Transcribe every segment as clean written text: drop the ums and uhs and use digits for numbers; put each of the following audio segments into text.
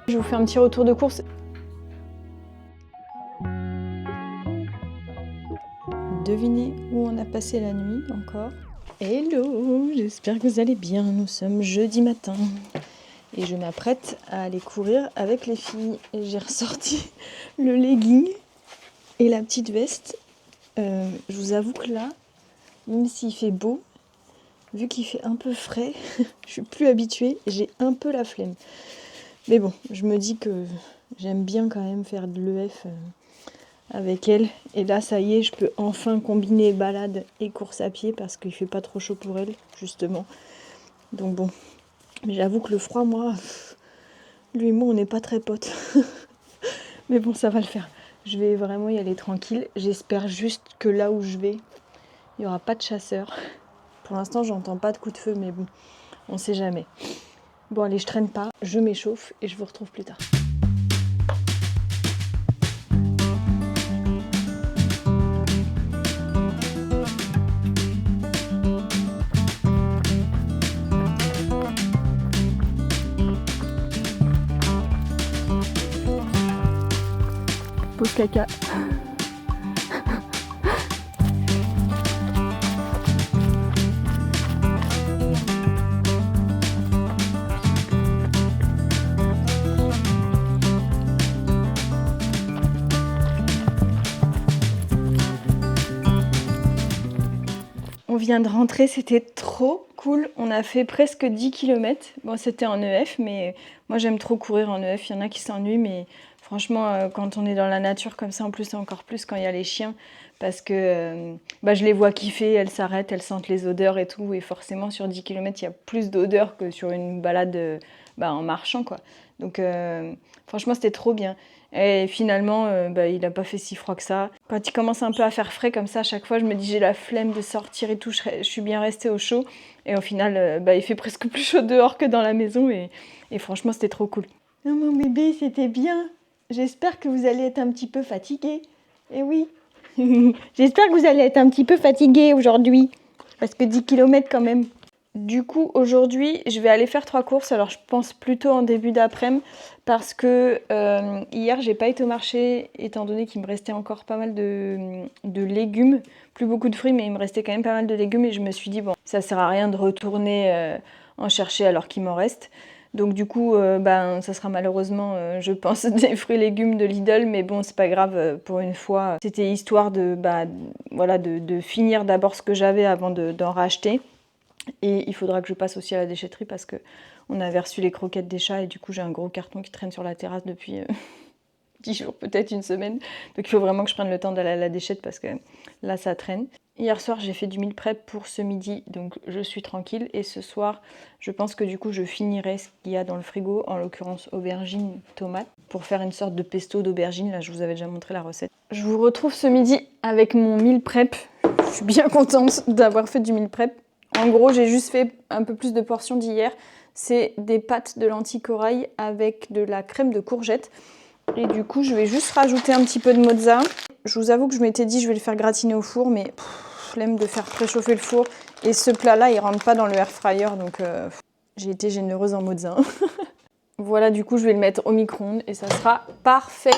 Je vous fais un petit retour de course. Devinez où on a passé la nuit encore. Hello, j'espère que vous allez bien. Nous sommes jeudi matin et je m'apprête à aller courir avec les filles. J'ai ressorti le legging et la petite veste. Je vous avoue que là, même s'il fait beau, vu qu'il fait un peu frais, je suis plus habituée et j'ai un peu la flemme. Mais bon, je me dis que j'aime bien quand même faire de l'EF avec elle. Et là, ça y est, je peux enfin combiner balade et course à pied parce qu'il fait pas trop chaud pour elle, justement. Donc bon, mais j'avoue que le froid, moi, lui et moi, on n'est pas très potes. Mais bon, ça va le faire. Je vais vraiment y aller tranquille. J'espère juste que là où je vais, il n'y aura pas de chasseurs. Pour l'instant, j'entends pas de coup de feu, mais bon, on sait jamais. Bon, allez, je traîne pas, je m'échauffe et je vous retrouve plus tard. Pause caca. On vient de rentrer, c'était trop cool. On a fait presque 10 km. Bon, c'était en EF, mais moi j'aime trop courir en EF. Il y en a qui s'ennuient, mais franchement, quand on est dans la nature comme ça, en plus, encore plus quand il y a les chiens, parce que je les vois kiffer, elles s'arrêtent, elles sentent les odeurs et tout. Et forcément, sur 10 km, il y a plus d'odeurs que sur une balade en marchant, quoi. Donc, franchement, c'était trop bien. Et finalement, il n'a pas fait si froid que ça. Quand il commence un peu à faire frais comme ça, à chaque fois, je me dis j'ai la flemme de sortir et tout. Je suis bien restée au chaud. Et au final, il fait presque plus chaud dehors que dans la maison. Et franchement, c'était trop cool. Oh, mon bébé, c'était bien. J'espère que vous allez être un petit peu fatigué. Eh oui. J'espère que vous allez être un petit peu fatigué aujourd'hui. Parce que 10 km quand même. Du coup, aujourd'hui, je vais aller faire 3 courses. Alors, je pense plutôt en début d'après-midi parce que hier, j'ai pas été au marché étant donné qu'il me restait encore pas mal de légumes. Plus beaucoup de fruits, mais il me restait quand même pas mal de légumes et je me suis dit, bon, ça sert à rien de retourner en chercher alors qu'il m'en reste. Donc du coup, ça sera malheureusement, je pense, des fruits et légumes de Lidl, mais bon, c'est pas grave, pour une fois. C'était histoire de finir d'abord ce que j'avais avant d'en racheter. Et il faudra que je passe aussi à la déchetterie parce qu'on avait reçu les croquettes des chats et du coup j'ai un gros carton qui traîne sur la terrasse depuis 10 jours, peut-être une semaine. Donc il faut vraiment que je prenne le temps d'aller à la déchette parce que là ça traîne. Hier soir j'ai fait du meal prep pour ce midi, donc je suis tranquille. Et ce soir je pense que du coup je finirai ce qu'il y a dans le frigo, en l'occurrence aubergines, tomates, pour faire une sorte de pesto d'aubergine. Là je vous avais déjà montré la recette. Je vous retrouve ce midi avec mon meal prep. Je suis bien contente d'avoir fait du meal prep. En gros, j'ai juste fait un peu plus de portions d'hier. C'est des pâtes de lentilles corail avec de la crème de courgette. Et du coup, je vais juste rajouter un petit peu de mozza. Je vous avoue que je m'étais dit je vais le faire gratiner au four, mais flemme de faire préchauffer le four. Et ce plat-là, il rentre pas dans le air fryer, donc j'ai été généreuse en mozza. Voilà, du coup, je vais le mettre au micro-ondes et ça sera parfait.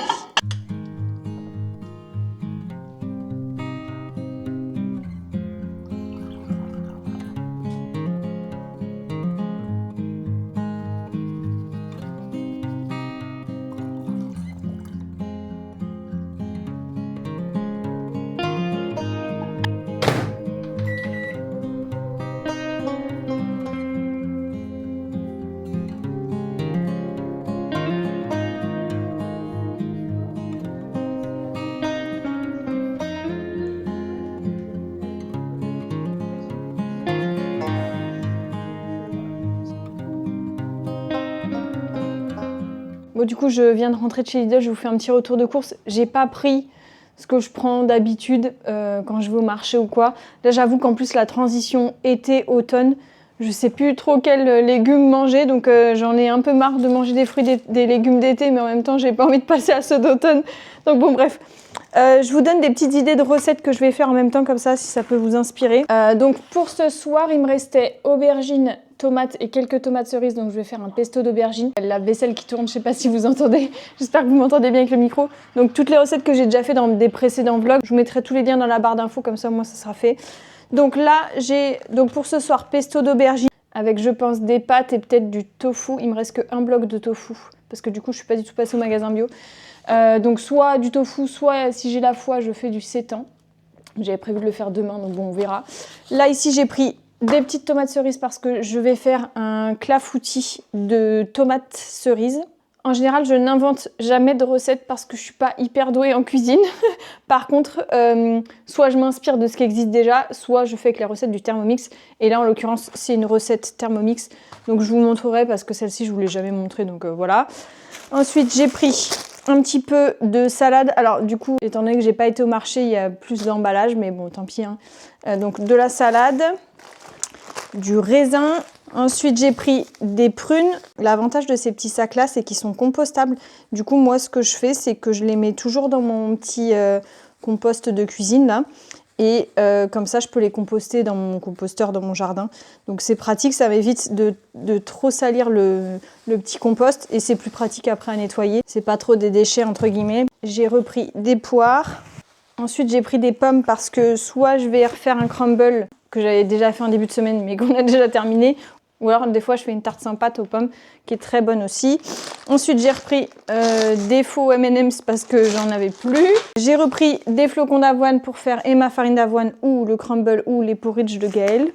Bon, du coup, je viens de rentrer de chez Lidl, je vous fais un petit retour de course. J'ai pas pris ce que je prends d'habitude quand je vais au marché ou quoi. Là, j'avoue qu'en plus, la transition été-automne, je sais plus trop quels légumes manger, donc j'en ai un peu marre de manger des fruits, des légumes d'été, mais en même temps, j'ai pas envie de passer à ceux d'automne. Donc bon, bref. Je vous donne des petites idées de recettes que je vais faire en même temps, comme ça, si ça peut vous inspirer. Donc pour ce soir, il me restait aubergines, tomates et quelques tomates cerises, donc je vais faire un pesto d'aubergine. La vaisselle qui tourne, je sais pas si vous entendez, j'espère que vous m'entendez bien avec le micro. Donc toutes les recettes que j'ai déjà fait dans des précédents vlogs, je vous mettrai tous les liens dans la barre d'infos, comme ça moi ça sera fait. Donc là, j'ai pour ce soir pesto d'aubergine avec je pense des pâtes et peut-être du tofu. Il me reste que un bloc de tofu parce que du coup je suis pas du tout passée au magasin bio. Donc soit du tofu, soit si j'ai la foi, je fais du seitan. J'avais prévu de le faire demain, donc bon, on verra. Là, ici, j'ai pris des petites tomates cerises parce que je vais faire un clafoutis de tomates cerises. En général, je n'invente jamais de recettes parce que je suis pas hyper douée en cuisine. Par contre, soit je m'inspire de ce qui existe déjà, soit je fais avec les recettes du Thermomix. Et là, en l'occurrence, c'est une recette Thermomix. Donc, je vous montrerai parce que celle-ci, je vous l'ai jamais montrée. Donc, voilà. Ensuite, j'ai pris un petit peu de salade. Alors du coup, étant donné que j'ai pas été au marché, il y a plus d'emballage, mais bon, tant pis. Hein. Donc de la salade, du raisin. Ensuite, j'ai pris des prunes. L'avantage de ces petits sacs-là, c'est qu'ils sont compostables. Du coup, moi, ce que je fais, c'est que je les mets toujours dans mon petit compost de cuisine, là. Et comme ça, je peux les composter dans mon composteur, dans mon jardin. Donc c'est pratique, ça m'évite de trop salir le petit compost. Et c'est plus pratique après à nettoyer. C'est pas trop des déchets, entre guillemets. J'ai repris des poires. Ensuite, j'ai pris des pommes parce que soit je vais refaire un crumble que j'avais déjà fait en début de semaine, mais qu'on a déjà terminé. Ou alors, des fois, je fais une tarte sans pâte aux pommes, qui est très bonne aussi. Ensuite, j'ai repris des faux M&M's parce que j'en avais plus. J'ai repris des flocons d'avoine pour faire et ma farine d'avoine ou le crumble ou les porridge de Gaëlle.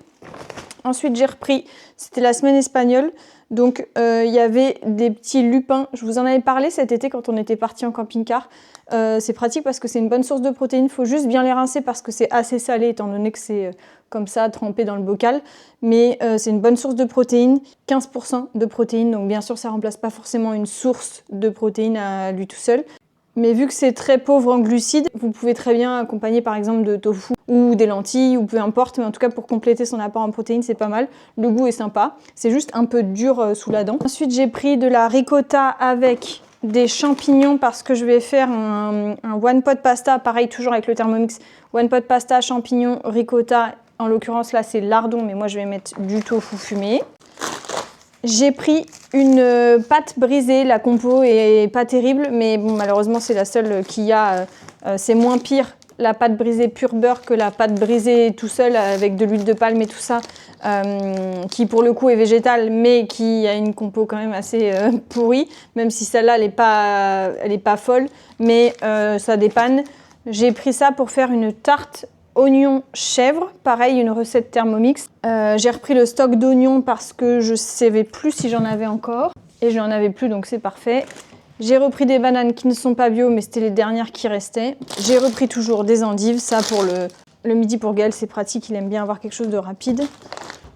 Ensuite, j'ai repris, c'était la semaine espagnole, donc il y avait des petits lupins. Je vous en avais parlé cet été quand on était parti en camping-car. C'est pratique parce que c'est une bonne source de protéines. Il faut juste bien les rincer parce que c'est assez salé étant donné que c'est comme ça trempé dans le bocal. Mais c'est une bonne source de protéines, 15% de protéines. Donc bien sûr, ça remplace pas forcément une source de protéines à lui tout seul. Mais vu que c'est très pauvre en glucides, vous pouvez très bien accompagner par exemple de tofu ou des lentilles ou peu importe. Mais en tout cas, pour compléter son apport en protéines, c'est pas mal. Le goût est sympa. C'est juste un peu dur sous la dent. Ensuite, j'ai pris de la ricotta avec des champignons parce que je vais faire un one pot pasta, pareil toujours avec le Thermomix, one pot pasta, champignons, ricotta, en l'occurrence là c'est lardon, mais moi je vais mettre du tofu fumé. J'ai pris une pâte brisée, la compo est pas terrible, mais bon malheureusement c'est la seule qu'il y a, c'est moins pire la pâte brisée pure beurre que la pâte brisée tout seul avec de l'huile de palme et tout ça, qui pour le coup est végétale mais qui a une compo quand même assez pourrie, même si celle-là elle est pas folle, mais ça dépanne. J'ai pris ça pour faire une tarte oignon chèvre, pareil une recette Thermomix. J'ai repris le stock d'oignons parce que je savais plus si j'en avais encore et j'en avais plus donc c'est parfait. J'ai repris des bananes qui ne sont pas bio, mais c'était les dernières qui restaient. J'ai repris toujours des endives, ça pour le midi pour Gaël, c'est pratique, il aime bien avoir quelque chose de rapide.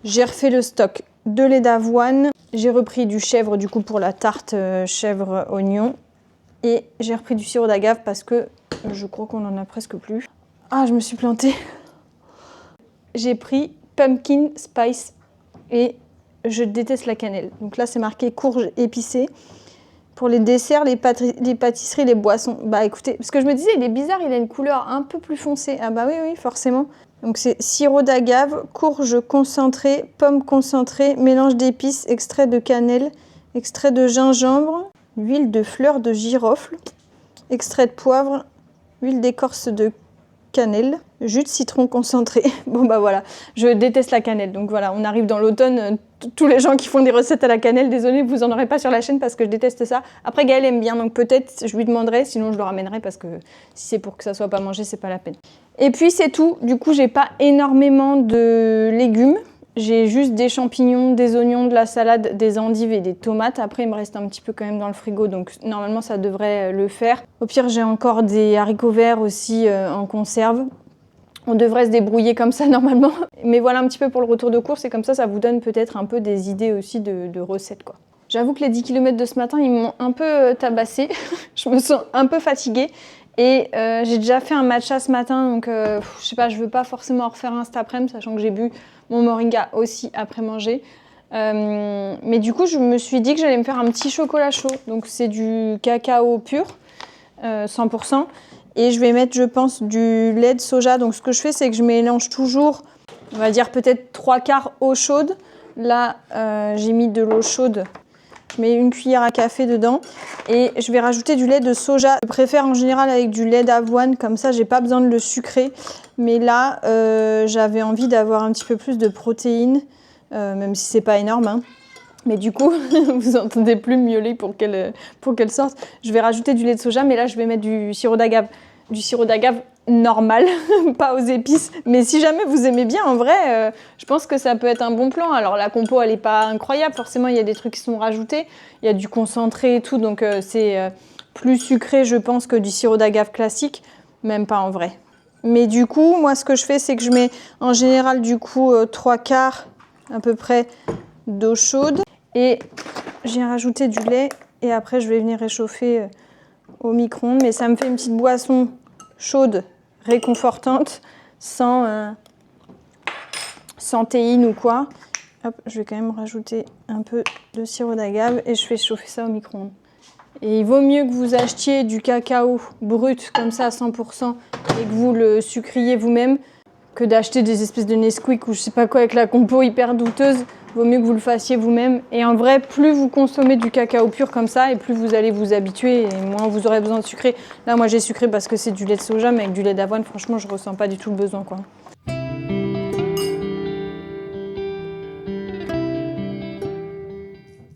J'ai refait le stock de lait d'avoine. J'ai repris du chèvre du coup pour la tarte chèvre oignon. Et j'ai repris du sirop d'agave parce que je crois qu'on en a presque plus. Ah, je me suis plantée. J'ai pris pumpkin spice et je déteste la cannelle. Donc là, c'est marqué courge épicée. Pour les desserts, les pâtisseries, les boissons. Bah écoutez, parce que je me disais, il est bizarre, il a une couleur un peu plus foncée. Ah bah oui, forcément. Donc c'est sirop d'agave, courge concentrée, pomme concentrée, mélange d'épices, extrait de cannelle, extrait de gingembre, huile de fleurs de girofle, extrait de poivre, huile d'écorce de cannelle, jus de citron concentré. Bon bah voilà, je déteste la cannelle. Donc voilà, on arrive dans l'automne, tous les gens qui font des recettes à la cannelle, désolé, vous en aurez pas sur la chaîne parce que je déteste ça. Après Gaël aime bien, donc peut-être je lui demanderai, sinon je le ramènerai parce que si c'est pour que ça soit pas mangé, c'est pas la peine. Et puis c'est tout, du coup j'ai pas énormément de légumes. J'ai juste des champignons, des oignons, de la salade, des endives et des tomates. Après, il me reste un petit peu quand même dans le frigo, donc normalement, ça devrait le faire. Au pire, j'ai encore des haricots verts aussi en conserve. On devrait se débrouiller comme ça normalement. Mais voilà un petit peu pour le retour de course et comme ça vous donne peut-être un peu des idées aussi de recettes, quoi. J'avoue que les 10 km de ce matin, ils m'ont un peu tabassée. Je me sens un peu fatiguée. Et j'ai déjà fait un matcha ce matin, donc je sais pas, je veux pas forcément en refaire un cet après-midi, sachant que j'ai bu mon moringa aussi après manger. Mais du coup, je me suis dit que j'allais me faire un petit chocolat chaud. Donc c'est du cacao pur, 100%. Et je vais mettre, je pense, du lait de soja. Donc ce que je fais, c'est que je mélange toujours, on va dire peut-être 3/4 eau chaude, Là, j'ai mis de l'eau chaude. Je mets une cuillère à café dedans et je vais rajouter du lait de soja. Je préfère en général avec du lait d'avoine, comme ça j'ai pas besoin de le sucrer. Mais là, j'avais envie d'avoir un petit peu plus de protéines, même si c'est pas énorme, hein. Mais du coup, vous entendez plus miauler pour qu'elle sorte. Je vais rajouter du lait de soja, mais là je vais mettre du sirop d'agave. Du sirop d'agave normal, pas aux épices. Mais si jamais vous aimez bien, en vrai, je pense que ça peut être un bon plan. Alors la compo, elle est pas incroyable. Forcément, il y a des trucs qui sont rajoutés. Il y a du concentré et tout, donc c'est plus sucré, je pense, que du sirop d'agave classique. Même pas en vrai. Mais du coup, moi, ce que je fais, c'est que je mets en général, du coup, 3/4 à peu près d'eau chaude. Et j'ai rajouté du lait. Et après, je vais venir réchauffer au micro-ondes. Mais ça me fait une petite boisson chaude, réconfortante, sans théine ou quoi. Hop, je vais quand même rajouter un peu de sirop d'agave et je fais chauffer ça au micro-ondes. Et il vaut mieux que vous achetiez du cacao brut comme ça à 100% et que vous le sucriez vous-même que d'acheter des espèces de Nesquik ou je sais pas quoi avec la compo hyper douteuse. Vaut mieux que vous le fassiez vous-même. Et en vrai, plus vous consommez du cacao pur comme ça, et plus vous allez vous habituer, et moins vous aurez besoin de sucrer. Là, moi, j'ai sucré parce que c'est du lait de soja, mais avec du lait d'avoine, franchement, je ressens pas du tout le besoin, quoi.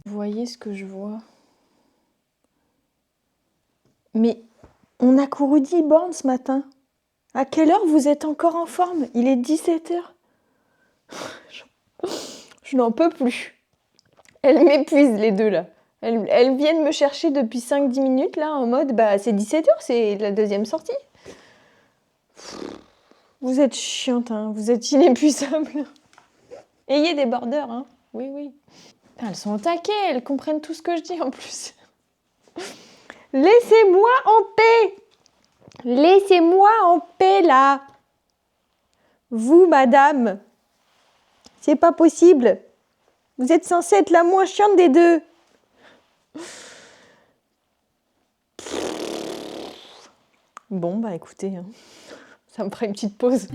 Vous voyez ce que je vois? Mais on a couru 10 bornes ce matin. À quelle heure vous êtes encore en forme? Il est 17h. Je n'en peux plus. Elles m'épuisent les deux là. Elles viennent me chercher depuis 5-10 minutes là en mode bah c'est 17h, c'est la deuxième sortie. Vous êtes chiante, hein, vous êtes inépuisable. Ayez des bordeurs, hein. Oui, oui. Elles sont au taquet, elles comprennent tout ce que je dis en plus. Laissez-moi en paix. Laissez-moi en paix là. Vous, madame, c'est pas possible. Vous êtes censée être la moins chiante des deux. Bon, bah écoutez, hein, ça me fera une petite pause.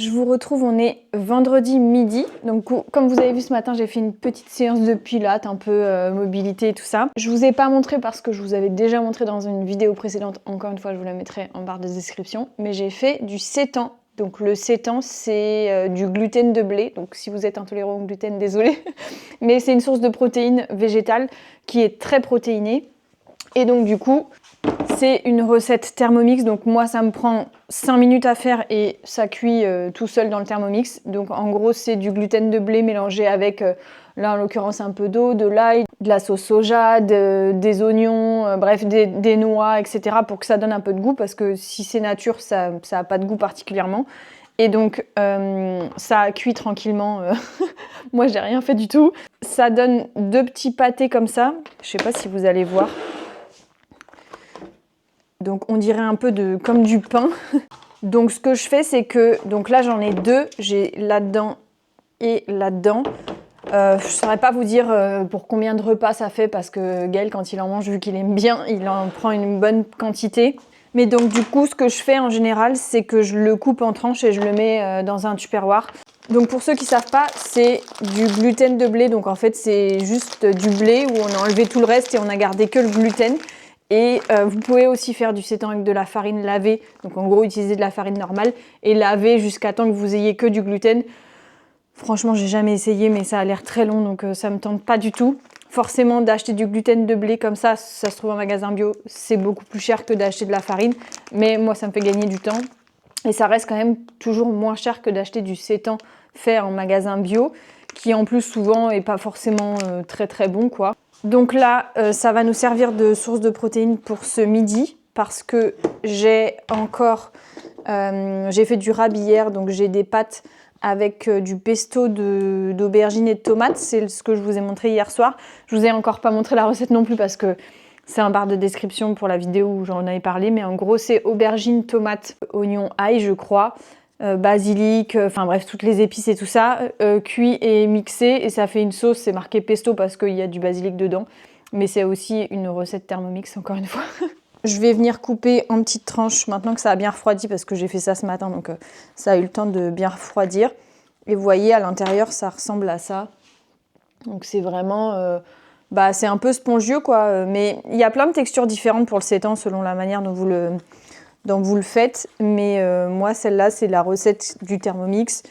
Je vous retrouve, on est vendredi midi. Donc comme vous avez vu ce matin, j'ai fait une petite séance de pilates, un peu mobilité et tout ça. Je vous ai pas montré parce que je vous avais déjà montré dans une vidéo précédente. Encore une fois, je vous la mettrai en barre de description. Mais j'ai fait du sétan. Donc le sétan, c'est du gluten de blé. Donc si vous êtes intolérant au gluten, désolé. Mais c'est une source de protéines végétales qui est très protéinée. Et donc du coup, c'est une recette Thermomix, donc moi ça me prend 5 minutes à faire et ça cuit tout seul dans le Thermomix. Donc en gros c'est du gluten de blé mélangé avec, là en l'occurrence un peu d'eau, de l'ail, de la sauce soja, des oignons, bref des noix, etc. pour que ça donne un peu de goût parce que si c'est nature ça n'a pas de goût particulièrement. Et donc ça cuit tranquillement, moi j'ai rien fait du tout. Ça donne 2 petits pâtés comme ça, je sais pas si vous allez voir. Donc on dirait un peu comme du pain. Donc ce que je fais c'est que, donc là j'en ai 2, j'ai là-dedans et là-dedans. Je saurais pas vous dire pour combien de repas ça fait parce que Gaël quand il en mange, vu qu'il aime bien, il en prend une bonne quantité. Mais donc du coup ce que je fais en général c'est que je le coupe en tranches et je le mets dans un tupperware. Donc pour ceux qui ne savent pas, c'est du gluten de blé. Donc en fait, c'est juste du blé où on a enlevé tout le reste et on a gardé que le gluten. Et vous pouvez aussi faire du sétan avec de la farine lavée. Donc en gros, utiliser de la farine normale et laver jusqu'à temps que vous ayez que du gluten. Franchement, j'ai jamais essayé, mais ça a l'air très long, donc ça me tente pas du tout. Forcément, d'acheter du gluten de blé comme ça se trouve en magasin bio, c'est beaucoup plus cher que d'acheter de la farine. Mais moi, ça me fait gagner du temps. Et ça reste quand même toujours moins cher que d'acheter du sétan fait en magasin bio, qui en plus souvent est pas forcément très très bon, quoi. Donc là, ça va nous servir de source de protéines pour ce midi, parce que j'ai fait du rabi hier, donc j'ai des pâtes avec du pesto d'aubergines et de tomates. C'est ce que je vous ai montré hier soir. Je vous ai encore pas montré la recette non plus parce que c'est un barre de description pour la vidéo où j'en avais parlé. Mais en gros, c'est aubergines, tomates, oignons, ail, je crois, basilic, enfin bref, toutes les épices et tout ça, cuit et mixé. Et ça fait une sauce, c'est marqué pesto parce qu'il y a du basilic dedans. Mais c'est aussi une recette Thermomix, encore une fois. Je vais venir couper en petites tranches maintenant que ça a bien refroidi parce que j'ai fait ça ce matin, donc ça a eu le temps de bien refroidir. Et vous voyez, à l'intérieur, ça ressemble à ça. Donc c'est vraiment... c'est un peu spongieux, quoi. Mais il y a plein de textures différentes pour le sétan selon la manière dont vous le faites. Mais moi, celle-là, c'est la recette du Thermomix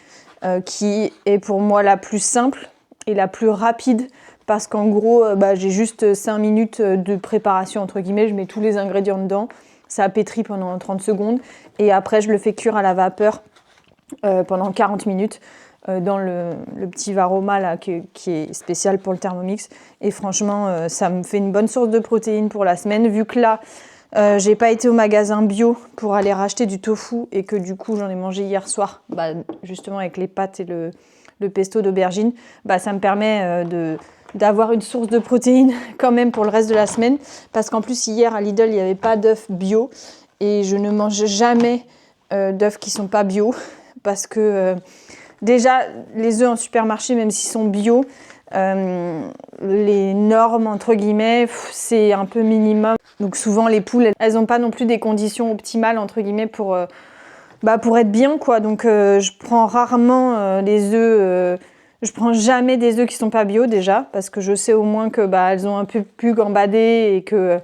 qui est pour moi la plus simple et la plus rapide. Parce qu'en gros, j'ai juste 5 minutes de préparation, entre guillemets. Je mets tous les ingrédients dedans. Ça pétrit pendant 30 secondes. Et après, je le fais cuire à la vapeur pendant 40 minutes dans le petit Varoma là, qui est spécial pour le Thermomix. Et franchement, ça me fait une bonne source de protéines pour la semaine. Vu que là, j'ai pas été au magasin bio pour aller racheter du tofu et que du coup, j'en ai mangé hier soir, justement avec les pâtes et le pesto d'aubergine, ça me permet d'avoir une source de protéines quand même pour le reste de la semaine. Parce qu'en plus, hier, à Lidl, il n'y avait pas d'œufs bio. Et je ne mange jamais d'œufs qui ne sont pas bio. Parce que déjà, les œufs en supermarché, même s'ils sont bio, les normes, entre guillemets, c'est un peu minimum. Donc souvent, les poules, elles n'ont pas non plus des conditions optimales, entre guillemets, pour être bien, quoi. Donc je prends rarement les œufs... je prends jamais des œufs qui sont pas bio déjà, parce que je sais au moins que elles ont un peu plus gambadé et que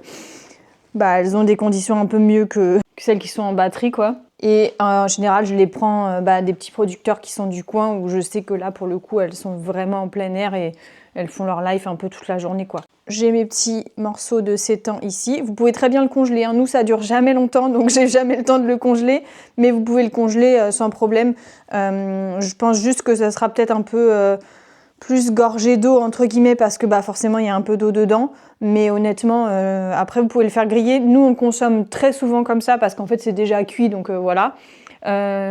elles ont des conditions un peu mieux que celles qui sont en batterie, quoi. Et en général, je les prends des petits producteurs qui sont du coin où je sais que là, pour le coup, elles sont vraiment en plein air et elles font leur life un peu toute la journée, quoi. J'ai mes petits morceaux de sétan ici. Vous pouvez très bien le congeler, hein. Nous, ça dure jamais longtemps, donc j'ai jamais le temps de le congeler. Mais vous pouvez le congeler sans problème. Je pense juste que ça sera peut-être un peu plus gorgé d'eau, entre guillemets, parce que forcément, il y a un peu d'eau dedans. Mais honnêtement, après, vous pouvez le faire griller. Nous, on le consomme très souvent comme ça, parce qu'en fait, c'est déjà cuit, donc voilà.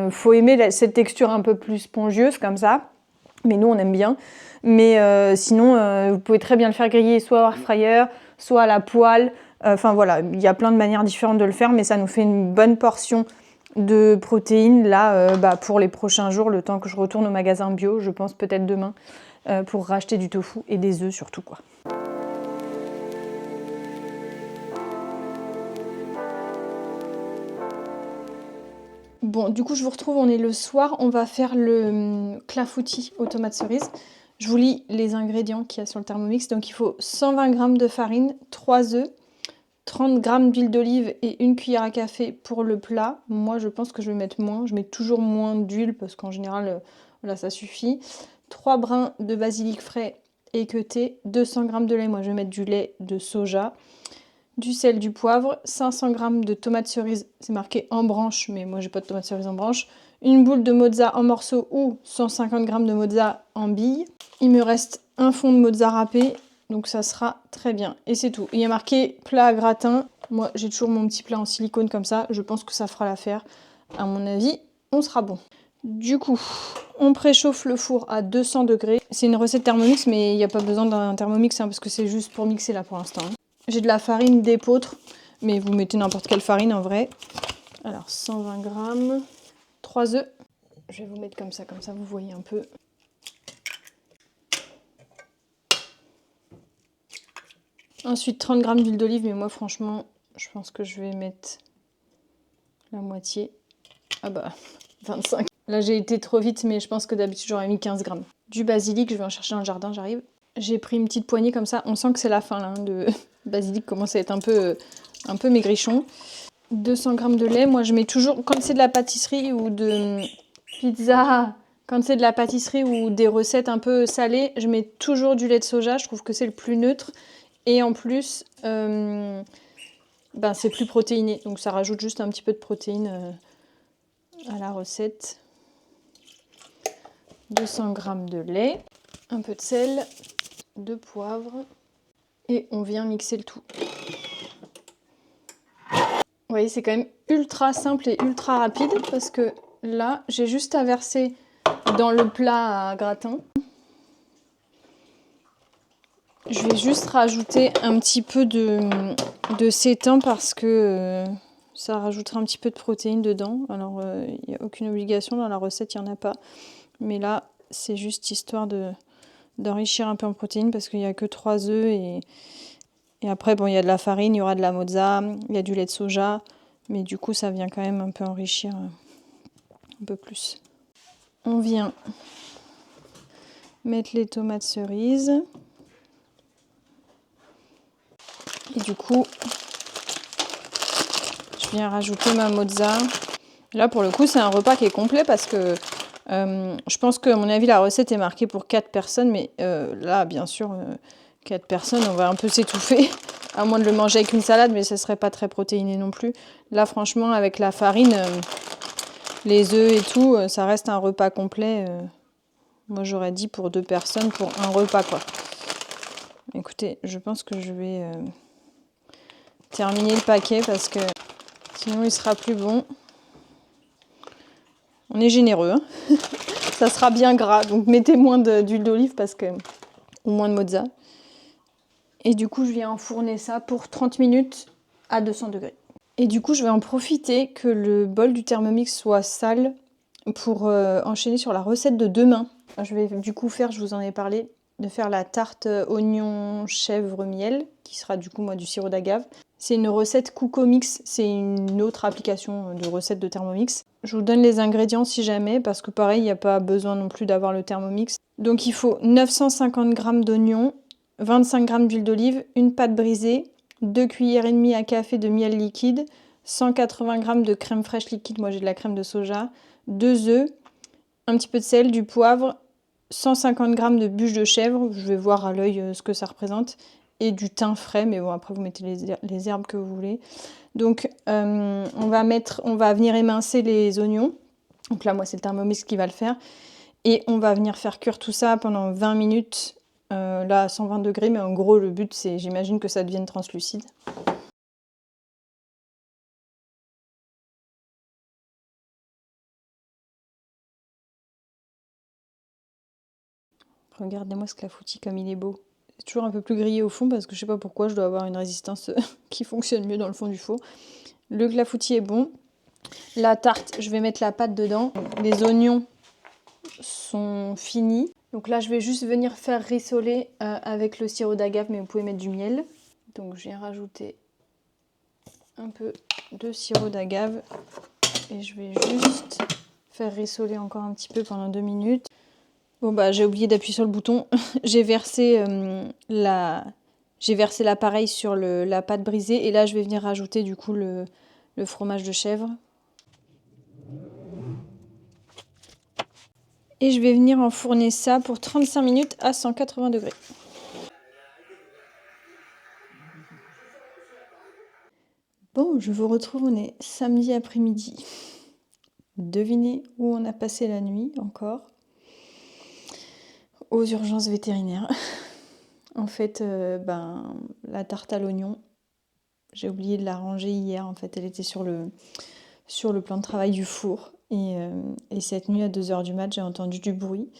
Faut aimer cette texture un peu plus spongieuse, comme ça. Mais nous, on aime bien. Mais sinon, vous pouvez très bien le faire griller soit au air fryer, soit à la poêle. Enfin voilà, il y a plein de manières différentes de le faire, mais ça nous fait une bonne portion de protéines là pour les prochains jours, le temps que je retourne au magasin bio, je pense peut-être demain, pour racheter du tofu et des œufs surtout, quoi. Bon, du coup, je vous retrouve, on est le soir, on va faire le clafoutis aux tomates cerises. Je vous lis les ingrédients qu'il y a sur le Thermomix. Donc, il faut 120 g de farine, 3 œufs, 30 g d'huile d'olive et 1 cuillère à café pour le plat. Moi, je pense que je vais mettre moins. Je mets toujours moins d'huile parce qu'en général, là, ça suffit. 3 brins de basilic frais équeuté, 200 g de lait. Moi, je vais mettre du lait de soja. Du sel, du poivre, 500 g de tomates cerises, c'est marqué en branche, mais moi j'ai pas de tomates cerises en branche. Une boule de mozza en morceaux ou 150 g de mozza en billes. Il me reste un fond de mozza râpé, donc ça sera très bien. Et c'est tout. Il y a marqué plat à gratin. Moi j'ai toujours mon petit plat en silicone comme ça, je pense que ça fera l'affaire. À mon avis, on sera bon. Du coup, on préchauffe le four à 200 degrés. C'est une recette Thermomix, mais il n'y a pas besoin d'un Thermomix parce que c'est juste pour mixer là pour l'instant. J'ai de la farine d'épeautre, mais vous mettez n'importe quelle farine en vrai. Alors 120 g, 3 œufs. Je vais vous mettre comme ça vous voyez un peu. Ensuite 30 g d'huile d'olive, mais moi franchement, je pense que je vais mettre la moitié. 25. Là, j'ai été trop vite, mais je pense que d'habitude, j'aurais mis 15 grammes. Du basilic, je vais en chercher dans le jardin, j'arrive. J'ai pris une petite poignée comme ça. On sent que c'est la fin, là, de basilic commence à être un peu maigrichon. 200 grammes de lait. Moi, je mets toujours, quand c'est de la pâtisserie ou de pizza, quand c'est de la pâtisserie ou des recettes un peu salées, je mets toujours du lait de soja. Je trouve que c'est le plus neutre. Et en plus, c'est plus protéiné. Donc, ça rajoute juste un petit peu de protéines à la recette. 200 grammes de lait, un peu de sel, de poivre. Et on vient mixer le tout. Vous voyez, c'est quand même ultra simple et ultra rapide parce que là, j'ai juste à verser dans le plat à gratin. Je vais juste rajouter un petit peu de sétan parce que ça rajoutera un petit peu de protéines dedans. Alors, il n'y a aucune obligation, dans la recette, il n'y en a pas. Mais là, c'est juste histoire d'enrichir un peu en protéines parce qu'il n'y a que 3 œufs et après, bon, il y a de la farine, il y aura de la mozza, il y a du lait de soja, mais du coup, ça vient quand même un peu enrichir un peu plus. On vient mettre les tomates cerises. Et du coup, je viens rajouter ma mozza. Là, pour le coup, c'est un repas qui est complet parce que je pense que, à mon avis, la recette est marquée pour 4 personnes, mais là, bien sûr, 4 personnes, on va un peu s'étouffer. À moins de le manger avec une salade, mais ce serait pas très protéiné non plus. Là, franchement, avec la farine, les œufs et tout, ça reste un repas complet. Moi, j'aurais dit pour 2 personnes, pour un repas, quoi. Écoutez, je pense que je vais terminer le paquet parce que sinon, il sera plus bon. On est généreux, hein. Ça sera bien gras, donc mettez moins d'huile d'olive parce que ou moins de mozza. Et du coup, je viens enfourner ça pour 30 minutes à 200 degrés. Et du coup, je vais en profiter que le bol du Thermomix soit sale pour enchaîner sur la recette de demain. Je vais du coup faire, je vous en ai parlé, de faire la tarte oignon chèvre miel, qui sera du coup moi du sirop d'agave. C'est une recette Cookomix, c'est une autre application de recette de Thermomix. Je vous donne les ingrédients si jamais, parce que pareil, il n'y a pas besoin non plus d'avoir le Thermomix. Donc il faut 950 g d'oignons, 25 g d'huile d'olive, une pâte brisée, 2 cuillères et demie à café de miel liquide, 180 g de crème fraîche liquide, moi j'ai de la crème de soja, 2 œufs, un petit peu de sel, du poivre, 150 g de bûches de chèvre, je vais voir à l'œil ce que ça représente, et du thym frais, mais bon après vous mettez les herbes que vous voulez. Donc on va venir émincer les oignons, donc là moi c'est le Thermomix qui va le faire, et on va venir faire cuire tout ça pendant 20 minutes, là à 120 degrés, mais en gros le but c'est, j'imagine que ça devienne translucide. Regardez-moi ce clafoutis comme il est beau. C'est toujours un peu plus grillé au fond parce que je sais pas pourquoi je dois avoir une résistance qui fonctionne mieux dans le fond du four. Le clafoutis est bon. La tarte, je vais mettre la pâte dedans. Les oignons sont finis. Donc là, je vais juste venir faire rissoler avec le sirop d'agave, mais vous pouvez mettre du miel. Donc je viens rajouter un peu de sirop d'agave et je vais juste faire rissoler encore un petit peu pendant 2 minutes. Bon bah j'ai oublié d'appuyer sur le bouton. J'ai versé l'appareil sur la pâte brisée et là je vais venir rajouter du coup le fromage de chèvre. Et je vais venir enfourner ça pour 35 minutes à 180 degrés. Bon, je vous retrouve, on est samedi après-midi. Devinez où on a passé la nuit encore? Aux urgences vétérinaires. En fait, la tarte à l'oignon, j'ai oublié de la ranger hier. En fait, elle était sur le plan de travail du four. Et cette nuit, à 2h du mat', j'ai entendu du bruit.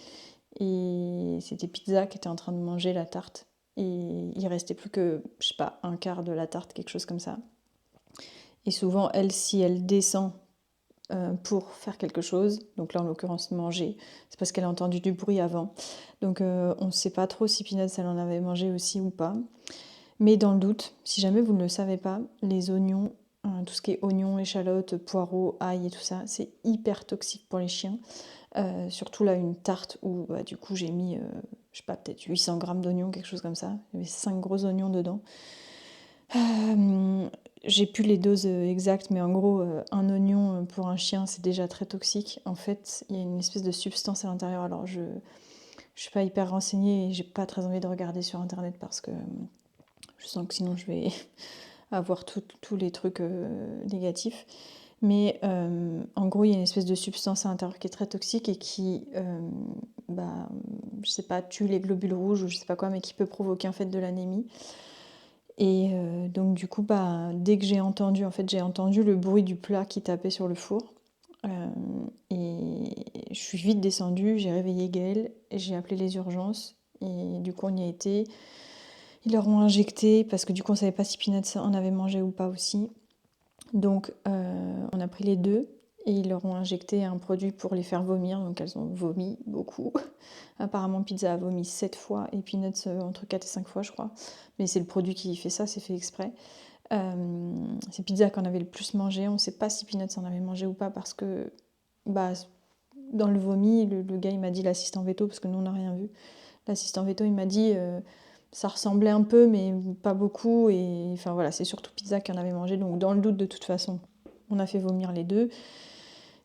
Et c'était Pizza qui était en train de manger la tarte. Et il restait plus que, je sais pas, un quart de la tarte, quelque chose comme ça. Et souvent, elle, si elle descend pour faire quelque chose, donc là en l'occurrence manger, c'est parce qu'elle a entendu du bruit avant. Donc on ne sait pas trop si Peanuts elle en avait mangé aussi ou pas. Mais dans le doute, si jamais vous ne le savez pas, les oignons tout ce qui est oignons, échalotes, poireaux, ail et tout ça. C'est hyper toxique pour les chiens. Surtout là, une tarte où bah, du coup j'ai mis, je sais pas, peut-être 800 grammes d'oignons, quelque chose comme ça. Il y avait 5 gros oignons dedans. J'ai plus les doses exactes, mais en gros, un oignon pour un chien, c'est déjà très toxique. En fait, il y a une espèce de substance à l'intérieur. Alors, je suis pas hyper renseignée et j'ai pas très envie de regarder sur internet parce que je sens que sinon je vais avoir tous les trucs négatifs. Mais en gros, il y a une espèce de substance à l'intérieur qui est très toxique et qui, bah, je sais pas, tue les globules rouges ou je sais pas quoi, mais qui peut provoquer en fait de l'anémie. Et donc du coup, bah, dès que j'ai entendu le bruit du plat qui tapait sur le four. Et je suis vite descendue, j'ai réveillé Gaël, j'ai appelé les urgences. Et du coup, on y a été. Ils leur ont injecté, parce que du coup, on savait pas si Peanuts en avait mangé ou pas aussi. Donc, on a pris les deux. Et ils leur ont injecté un produit pour les faire vomir. Donc, elles ont vomi beaucoup. Apparemment, Pizza a vomi 7 fois et Peanuts entre 4 et 5 fois, je crois. Mais c'est le produit qui fait ça, c'est fait exprès. C'est Pizza qu'on avait le plus mangé. On ne sait pas si Peanuts en avait mangé ou pas parce que bah, dans le vomi, le gars il m'a dit l'assistant veto parce que nous on n'a rien vu. L'assistant veto il m'a dit ça ressemblait un peu mais pas beaucoup et enfin voilà c'est surtout Pizza qui en avait mangé donc dans le doute de toute façon on a fait vomir les deux.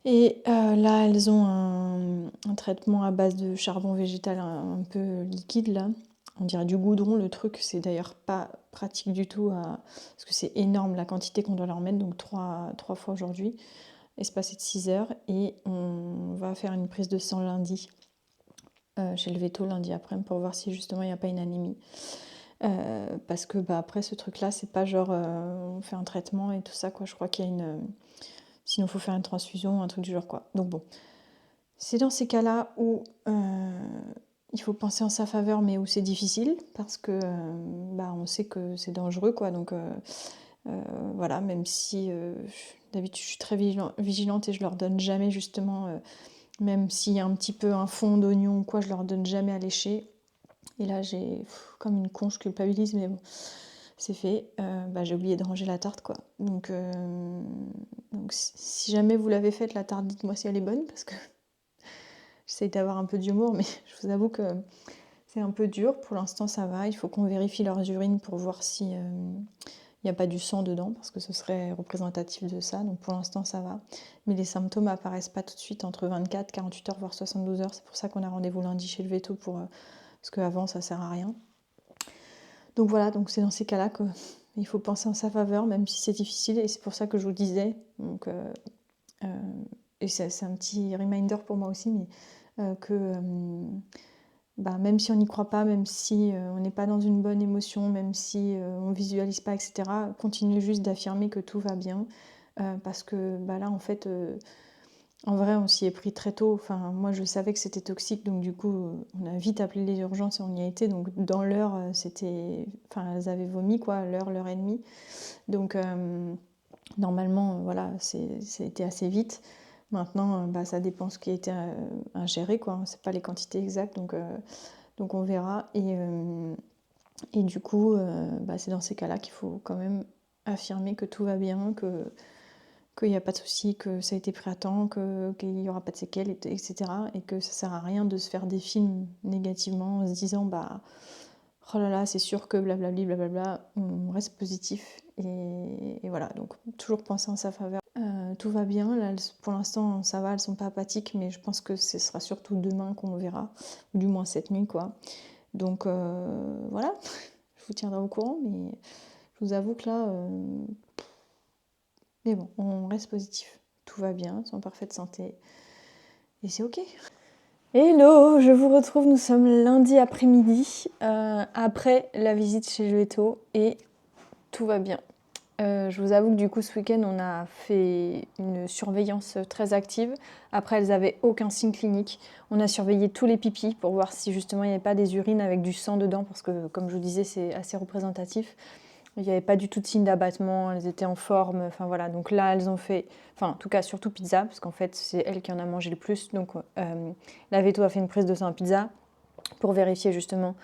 Et là elles ont un traitement à base de charbon végétal un peu liquide là. On dirait du goudron, le truc, c'est d'ailleurs pas pratique du tout parce que c'est énorme la quantité qu'on doit leur mettre, donc 3 fois aujourd'hui, espacé de 6 heures. Et on va faire une prise de sang lundi, chez le veto lundi après, pour voir si justement il n'y a pas une anémie. Parce que bah, après ce truc-là, c'est pas genre on fait un traitement et tout ça, quoi. Je crois qu'il y a sinon il faut faire une transfusion, un truc du genre, quoi. Donc bon, c'est dans ces cas-là où il faut penser en sa faveur, mais où c'est difficile, parce que bah, on sait que c'est dangereux, quoi. Donc voilà, même si d'habitude je suis très vigilante et je leur donne jamais justement, même s'il y a un petit peu un fond d'oignon ou quoi, je leur donne jamais à lécher. Et là j'ai, comme une con, je culpabilise, mais bon, c'est fait. Bah, j'ai oublié de ranger la tarte, quoi. Donc si jamais vous l'avez faite, la tarte, dites-moi si elle est bonne, parce que j'essaye d'avoir un peu d'humour, mais je vous avoue que c'est un peu dur. Pour l'instant, ça va. Il faut qu'on vérifie leurs urines pour voir si il n'y a pas du sang dedans, parce que ce serait représentatif de ça. Donc pour l'instant, ça va. Mais les symptômes apparaissent pas tout de suite entre 24, 48 heures, voire 72 heures. C'est pour ça qu'on a rendez-vous lundi chez le veto, parce qu'avant, ça sert à rien. Donc voilà, donc c'est dans ces cas-là qu'il faut penser en sa faveur, même si c'est difficile. Et c'est pour ça que je vous disais. Donc, et c'est un petit reminder pour moi aussi, mais que bah, même si on n'y croit pas, même si on n'est pas dans une bonne émotion, même si on visualise pas, etc., continuez juste d'affirmer que tout va bien. Parce que bah, là, en fait, en vrai, on s'y est pris très tôt. Enfin, moi, je savais que c'était toxique, donc du coup, on a vite appelé les urgences et on y a été. Donc dans l'heure, c'était... Enfin, elles avaient vomi, quoi, l'heure et demie. Donc normalement, voilà, c'était assez vite. Maintenant, bah, ça dépend ce qui a été ingéré, quoi. C'est pas les quantités exactes, donc on verra. Et du coup, bah, c'est dans ces cas-là qu'il faut quand même affirmer que tout va bien, qu'il n'y a pas de souci, que ça a été pris à temps, qu'il n'y aura pas de séquelles, etc. Et que ça sert à rien de se faire des films négativement en se disant bah oh là là, c'est sûr que blablabli, blablabla, on reste positif. Et voilà, donc toujours penser en sa faveur. Tout va bien, là, pour l'instant ça va, elles sont pas apathiques, mais je pense que ce sera surtout demain qu'on verra, ou du moins cette nuit, quoi. Donc voilà, je vous tiendrai au courant, mais je vous avoue que là, mais bon, on reste positif. Tout va bien, elles sont en parfaite santé, et c'est ok. Hello, je vous retrouve, nous sommes lundi après-midi, après la visite chez Veto, et tout va bien. Je vous avoue que du coup ce week-end on a fait une surveillance très active. Après elles avaient aucun signe clinique. On a surveillé tous les pipis pour voir si justement il n'y avait pas des urines avec du sang dedans parce que comme je vous disais c'est assez représentatif. Il n'y avait pas du tout de signe d'abattement, elles étaient en forme, enfin voilà. Donc là elles ont fait, enfin en tout cas surtout Pizza parce qu'en fait c'est elle qui en a mangé le plus. Donc la Veto a fait une prise de sang à Pizza pour vérifier justement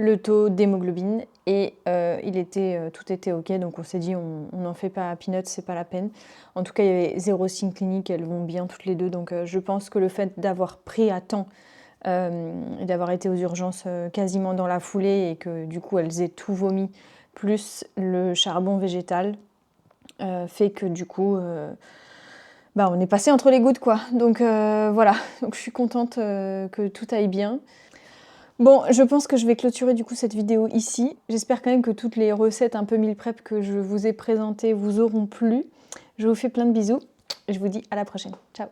le taux d'hémoglobine et tout était ok, donc on s'est dit on n'en fait pas à Peanuts, c'est pas la peine. En tout cas, il y avait 0 signe clinique, elles vont bien toutes les deux, donc je pense que le fait d'avoir pris à temps et d'avoir été aux urgences quasiment dans la foulée et que du coup elles aient tout vomi, plus le charbon végétal, fait que du coup on est passé entre les gouttes quoi. Donc voilà, donc je suis contente que tout aille bien. Bon, je pense que je vais clôturer du coup cette vidéo ici. J'espère quand même que toutes les recettes un peu meal prep que je vous ai présentées vous auront plu. Je vous fais plein de bisous. Je vous dis à la prochaine. Ciao!